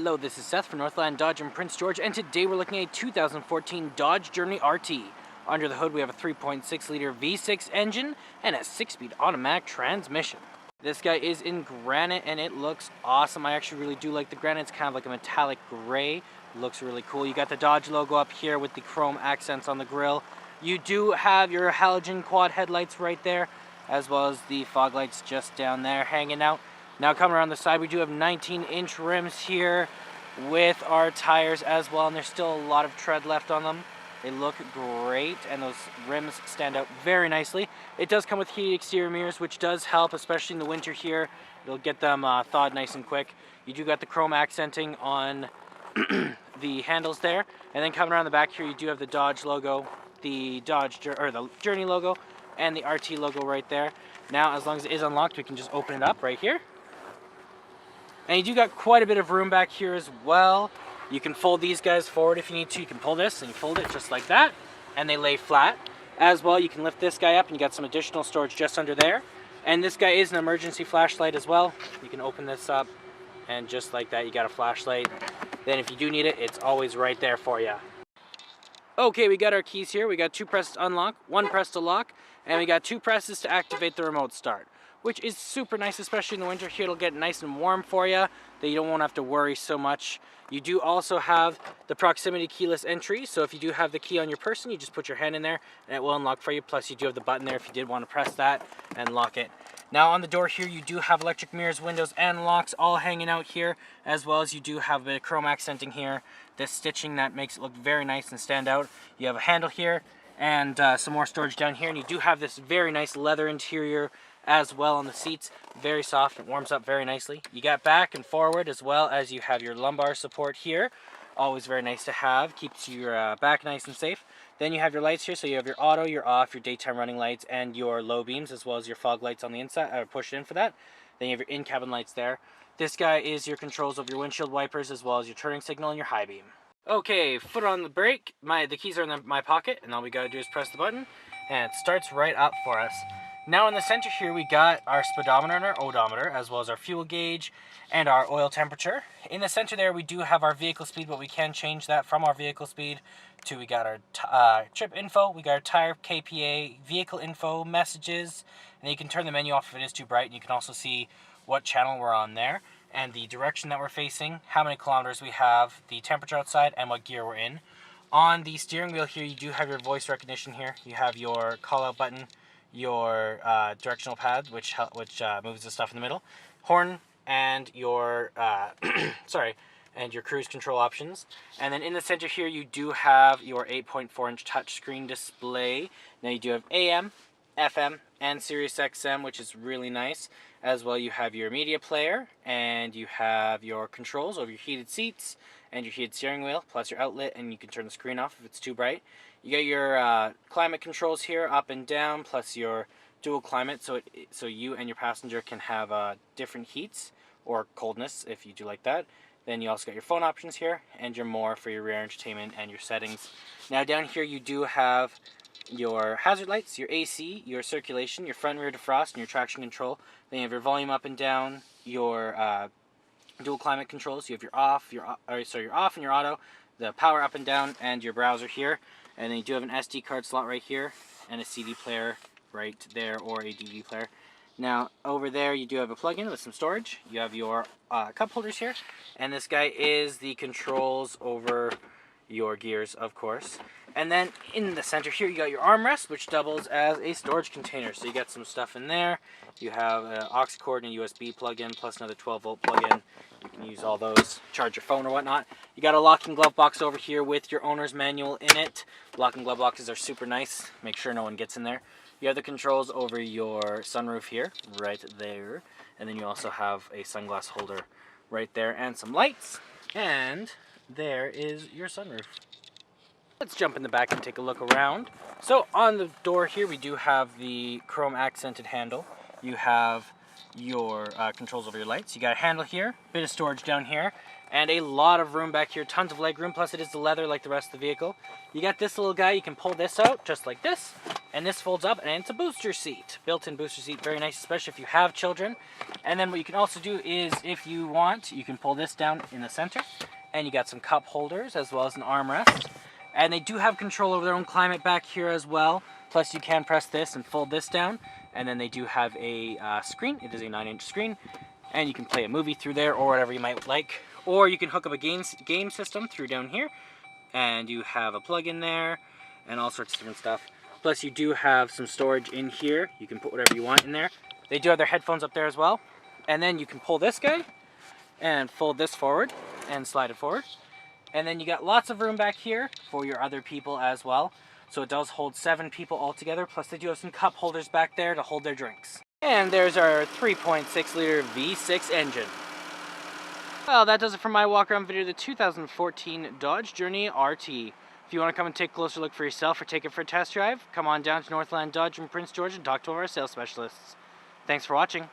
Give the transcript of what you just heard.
Hello, this is Seth from Northland Dodge in Prince George, and today we're looking at a 2014 Dodge Journey RT. Under the hood we have a 3.6 liter V6 engine and a 6-speed automatic transmission. This guy is in granite and it looks awesome. I actually really do like the granite. It's kind of like a metallic gray. It looks really cool. You got the Dodge logo up here with the chrome accents on the grille. You do have your halogen quad headlights right there, as well as the fog lights just down there hanging out. Now coming around the side, we do have 19-inch rims here with our tires as well, and there's still a lot of tread left on them. They look great, and those rims stand out very nicely. It does come with heated exterior mirrors, which does help, especially in the winter here. It'll get them thawed nice and quick. You do got the chrome accenting on the handles there, and then coming around the back here, you do have the Dodge logo, the Journey logo, and the RT logo right there. Now, as long as it is unlocked, we can just open it up right here. And you do got quite a bit of room back here as well. You can fold these guys forward if you need to. You can pull this and you fold it just like that, and they lay flat. As well, you can lift this guy up and you got some additional storage just under there. And this guy is an emergency flashlight as well. You can open this up and just like that, you got a flashlight. Then if you do need it, it's always right there for you. Okay, we got our keys here. We got 2 presses to unlock, 1 press to lock, and we got 2 presses to activate the remote start, which is super nice, especially in the winter here. It'll get nice and warm for you, that you won't have to worry so much. You do also have the proximity keyless entry, so if you do have the key on your person, you just put your hand in there and it will unlock for you. Plus you do have the button there if you did want to press that and lock it. Now on the door here, you do have electric mirrors, windows, and locks all hanging out here, as well as you do have a bit of chrome accenting here. This stitching that makes it look very nice and stand out. You have a handle here and some more storage down here, and you do have this very nice leather interior as well on the seats. Very soft, it warms up very nicely. You got back and forward, as well as you have your lumbar support here. Always very nice to have, keeps your back nice and safe. Then you have your lights here, so you have your auto, your off, your daytime running lights, and your low beams, as well as your fog lights on the inside, push it in for that. Then you have your in-cabin lights there. This guy is your controls of your windshield wipers, as well as your turning signal and your high beam. Okay, foot on the brake. The keys are in my pocket, and all we gotta do is press the button, and it starts right up for us. Now in the center here, we got our speedometer and our odometer, as well as our fuel gauge and our oil temperature. In the center there, we do have our vehicle speed, but we can change that from our vehicle speed to, we got our trip info, we got our tire KPA, vehicle info, messages, and you can turn the menu off if it is too bright, and you can also see what channel we're on there, and the direction that we're facing, how many kilometers we have, the temperature outside, and what gear we're in. On the steering wheel here, you do have your voice recognition here. You have your call out button, your directional pad, which moves the stuff in the middle, horn, and your and your cruise control options. And then in the center here, you do have your 8.4-inch touchscreen display. Now you do have AM, FM, and Sirius XM, which is really nice. As well, you have your media player, and you have your controls over your heated seats and your heated steering wheel, plus your outlet, and you can turn the screen off if it's too bright. You got your climate controls here, up and down, plus your dual climate, so you and your passenger can have different heats or coldness if you do like that. Then you also got your phone options here, and your more for your rear entertainment and your settings. Now down here you do have your hazard lights, your AC, your circulation, your front and rear defrost, and your traction control. Then you have your volume up and down, your dual climate controls. You have your off, your off and your auto, the power up and down, and your browser here. And then you do have an SD card slot right here, and a CD player right there, or a DVD player. Now over there you do have a plug-in with some storage. You have your cup holders here, and this guy is the controls over your gears, of course. And then in the center here, you got your armrest, which doubles as a storage container. So you got some stuff in there. You have an aux cord and a USB plug-in, plus another 12-volt plug-in. You can use all those, charge your phone or whatnot. You got a locking glove box over here with your owner's manual in it. Locking glove boxes are super nice. Make sure no one gets in there. You have the controls over your sunroof here, right there. And then you also have a sunglass holder right there and some lights. And there is your sunroof. Let's jump in the back and take a look around. So on the door here, we do have the chrome accented handle. You have your controls over your lights. You got a handle here, bit of storage down here, and a lot of room back here, tons of leg room, plus it is the leather like the rest of the vehicle. You got this little guy, you can pull this out just like this, and this folds up, and it's a booster seat. Built-in booster seat, very nice, especially if you have children. And then what you can also do is, if you want, you can pull this down in the center, And you got some cup holders as well as an armrest. And they do have control over their own climate back here as well. Plus you can press this and fold this down. And then they do have a screen. It is a 9-inch screen. And you can play a movie through there or whatever you might like. Or you can hook up a game system through down here. And you have a plug in there and all sorts of different stuff. Plus you do have some storage in here. You can put whatever you want in there. They do have their headphones up there as well. And then you can pull this guy and fold this forward and slide it forward. And then you got lots of room back here for your other people as well. So it does hold 7 people all together. Plus they do have some cup holders back there to hold their drinks. And there's our 3.6 liter V6 engine. Well, that does it for my walk around video of the 2014 Dodge Journey RT. If you want to come and take a closer look for yourself or take it for a test drive, come on down to Northland Dodge in Prince George and talk to one of our sales specialists. Thanks for watching.